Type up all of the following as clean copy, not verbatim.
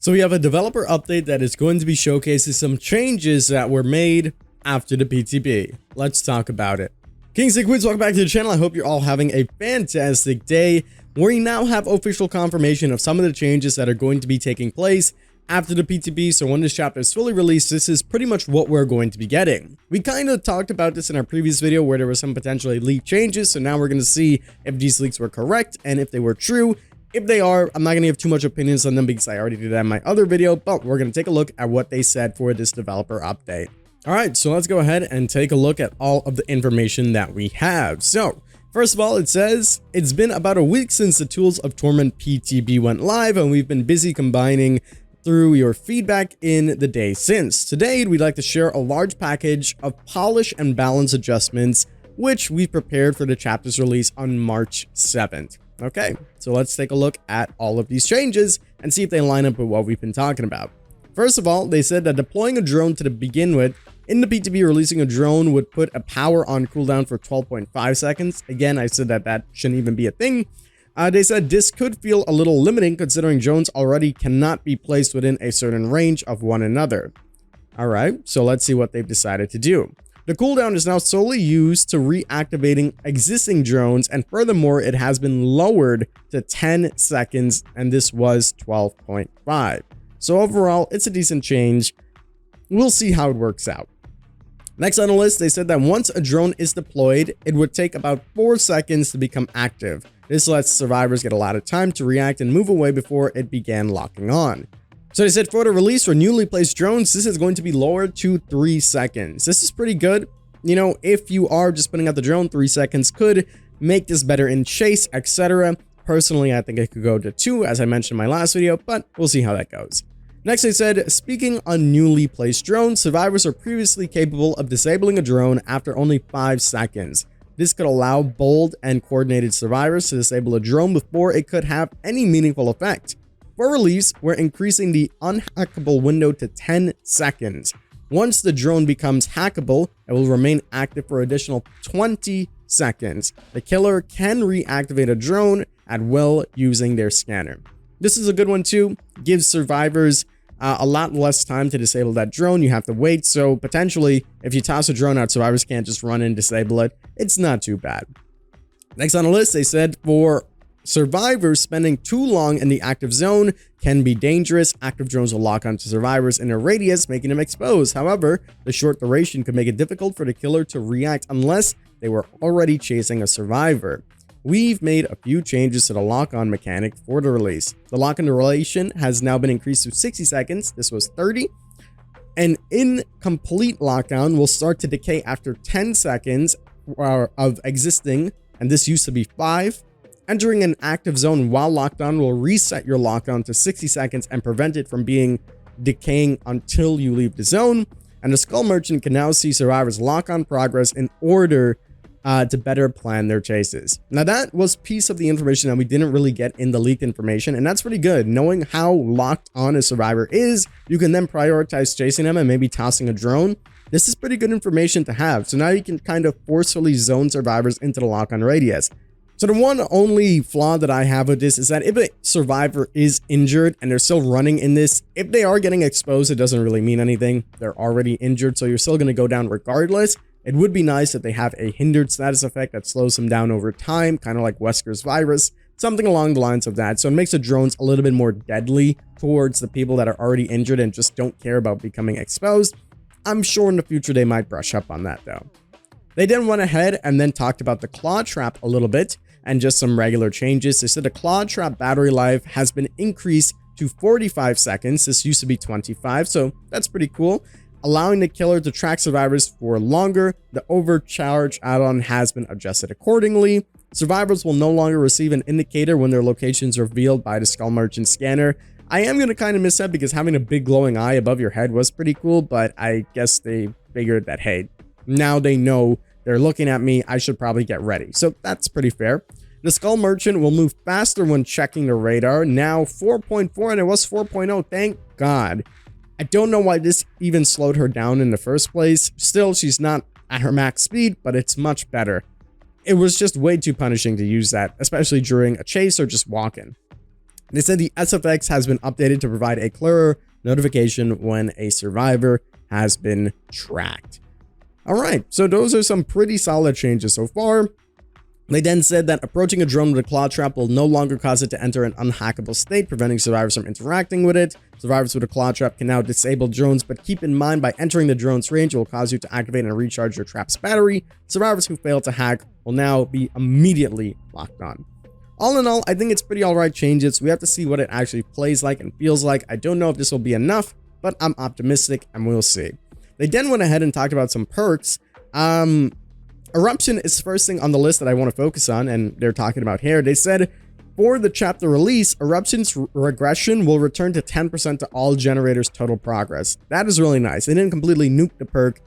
So we have a developer update that is going to be showcasing some changes that were made after the PTB. Let's talk about it. Kings and Queens, welcome back to the channel. I hope you're all having a fantastic day. We now have official confirmation of some of the changes that are going to be taking place after the PTB. So when this chapter is fully released, this is pretty much what we're going to be getting. We kind of talked about this in our previous video where there were some potentially leaked changes. So now we're going to see if these leaks were correct and if they were true. If they are, I'm not going to give too much opinions on them because I already did that in my other video, but we're going to take a look at what they said for this developer update. All right, so let's go ahead and take a look at all of the information that we have. So first of all, it says it's been about a week since the Tools of Torment PTB went live, and we've been busy combining through your feedback in the day since. Today, we'd like to share a large package of polish and balance adjustments, which we prepared for the chapter's release on March 7th. Okay, so let's take a look at all of these changes and see if they line up with what we've been talking about. First of all, they said that deploying a drone to begin with, in the PTB, releasing a drone would put a power on cooldown for 12.5 seconds. Again, I said that that shouldn't even be a thing. They said this could feel a little limiting considering drones already cannot be placed within a certain range of one another. All right, so let's see what they've decided to do. The cooldown is now solely used to reactivating existing drones, and furthermore, it has been lowered to 10 seconds, and this was 12.5. So overall, it's a decent change. We'll see how it works out. Next on the list, they said that once a drone is deployed, it would take about 4 seconds to become active. This lets survivors get a lot of time to react and move away before it began locking on. So they said for the release for newly placed drones, this is going to be lowered to 3 seconds. This is pretty good. You know, if you are just putting out the drone, 3 seconds could make this better in chase, etc. Personally, I think it could go to 2, as I mentioned in my last video, but we'll see how that goes. Next, they said, speaking on newly placed drones, survivors are previously capable of disabling a drone after only 5 seconds. This could allow bold and coordinated survivors to disable a drone before it could have any meaningful effect. For release, we're increasing the unhackable window to 10 seconds. Once the drone becomes hackable, it will remain active for additional 20 seconds. The killer can reactivate a drone at will using their scanner. This is a good one too. Gives survivors a lot less time to disable that drone. You have to wait, so potentially if you toss a drone out, survivors can't just run and disable it. It's not too bad. Next on the list, they said for survivors, spending too long in the active zone can be dangerous. Active drones will lock onto survivors in a radius, making them exposed. However, the short duration could make it difficult for the killer to react unless they were already chasing a survivor. We've made a few changes to the lock-on mechanic for the release. The lock-on duration has now been increased to 60 seconds. This was 30. An incomplete lockdown will start to decay after 10 seconds of existing, and this used to be 5. Entering an active zone while locked on will reset your lockdown to 60 seconds and prevent it from decaying until you leave the zone. And the Skull Merchant can now see survivors' lock-on progress in order to better plan their chases. Now that was piece of the information that we didn't really get in the leaked information, and that's pretty good. Knowing how locked on a survivor is, you can then prioritize chasing them and maybe tossing a drone. This is pretty good information to have. So now you can kind of forcefully zone survivors into the lock-on radius. So the one only flaw that I have with this is that if a survivor is injured and they're still running in this, if they are getting exposed, it doesn't really mean anything. They're already injured, so you're still going to go down regardless. It would be nice if they have a hindered status effect that slows them down over time, kind of like Wesker's virus, something along the lines of that. So it makes the drones a little bit more deadly towards the people that are already injured and just don't care about becoming exposed. I'm sure in the future they might brush up on that though. They then went ahead and then talked about the claw trap a little bit and just some regular changes. They said the claw trap battery life has been increased to 45 seconds. This used to be 25, so that's pretty cool. Allowing the killer to track survivors for longer. The overcharge add-on has been adjusted accordingly. Survivors will no longer receive an indicator when their location is revealed by the Skull Merchant scanner. I am going to kind of miss that because having a big glowing eye above your head was pretty cool, but I guess they figured that, hey, now they know they're looking at me, I should probably get ready. So that's pretty fair. The Skull Merchant will move faster when checking the radar. Now 4.4 and it was 4.0, thank God. I don't know why this even slowed her down in the first place. Still, she's not at her max speed, but it's much better. It was just way too punishing to use that, especially during a chase or just walking. They said the SFX has been updated to provide a clearer notification when a survivor has been tracked. All right, so those are some pretty solid changes so far. They then said that approaching a drone with a claw trap will no longer cause it to enter an unhackable state, preventing survivors from interacting with it. Survivors with a claw trap can now disable drones, but keep in mind by entering the drone's range, it will cause you to activate and recharge your trap's battery. Survivors who fail to hack will now be immediately locked on. All in all, I think it's pretty alright changes. We have to see what it actually plays like and feels like. I don't know if this will be enough, but I'm optimistic and we'll see. They then went ahead and talked about some perks. Eruption is the first thing on the list that I want to focus on, and they're talking about here. They said, for the chapter release, Eruption's regression will return to 10% to all generators' total progress. That is really nice. They didn't completely nuke the perk.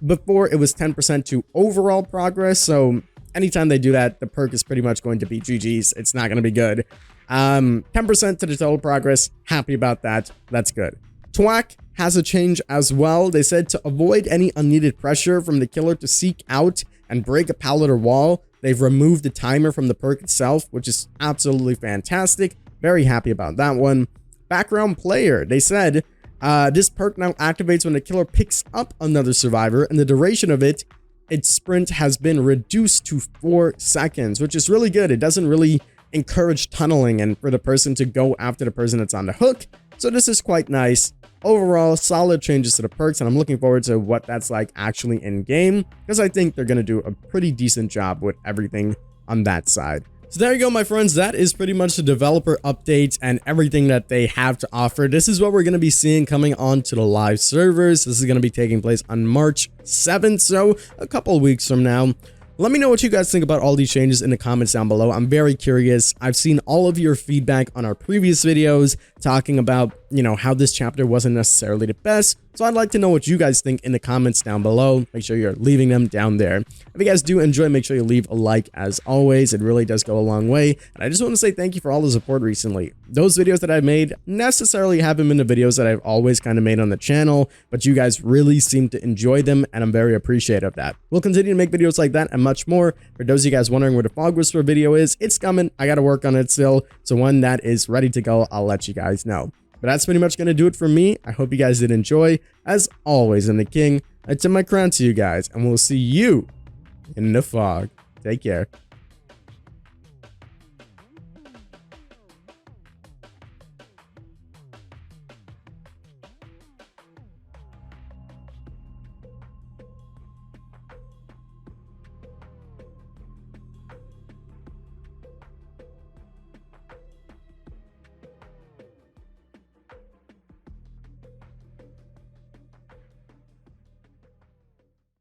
Before, it was 10% to overall progress, so anytime they do that, the perk is pretty much going to be GG's. It's not going to be good. 10% to the total progress. Happy about that. That's good. Twack has a change as well. They said to avoid any unneeded pressure from the killer to seek out and break a pallet or wall, they've removed the timer from the perk itself, which is absolutely fantastic. Very happy about that one. Background player. They said this perk now activates when the killer picks up another survivor, and the duration of its sprint has been reduced to 4 seconds, which is really good. It doesn't really encourage tunneling and for the person to go after the person that's on the hook. So this is quite nice. Overall, solid changes to the perks, and I'm looking forward to what that's like actually in game, because I think they're going to do a pretty decent job with everything on that side. So there you go, my friends. That is pretty much the developer updates and everything that they have to offer. This is what we're going to be seeing coming on to the live servers. This is going to be taking place on March 7th, so a couple of weeks from now. Let me know what you guys think about all these changes in the comments down below. I'm very curious. I've seen all of your feedback on our previous videos talking about, how this chapter wasn't necessarily the best. So I'd like to know what you guys think in the comments down below. Make sure you're leaving them down there. If you guys do enjoy, make sure you leave a like as always. It really does go a long way. And I just want to say thank you for all the support recently. Those videos that I've made necessarily haven't been the videos that I've always kind of made on the channel, but you guys really seem to enjoy them, and I'm very appreciative of that. We'll continue to make videos like that and much more. For those of you guys wondering where the Fog Whisperer video is, it's coming. I got to work on it still. So when that is ready to go, I'll let you guys know. But that's pretty much going to do it for me. I hope you guys did enjoy. As always, I'm the King. I tip my crown to you guys, and we'll see you in the fog. Take care.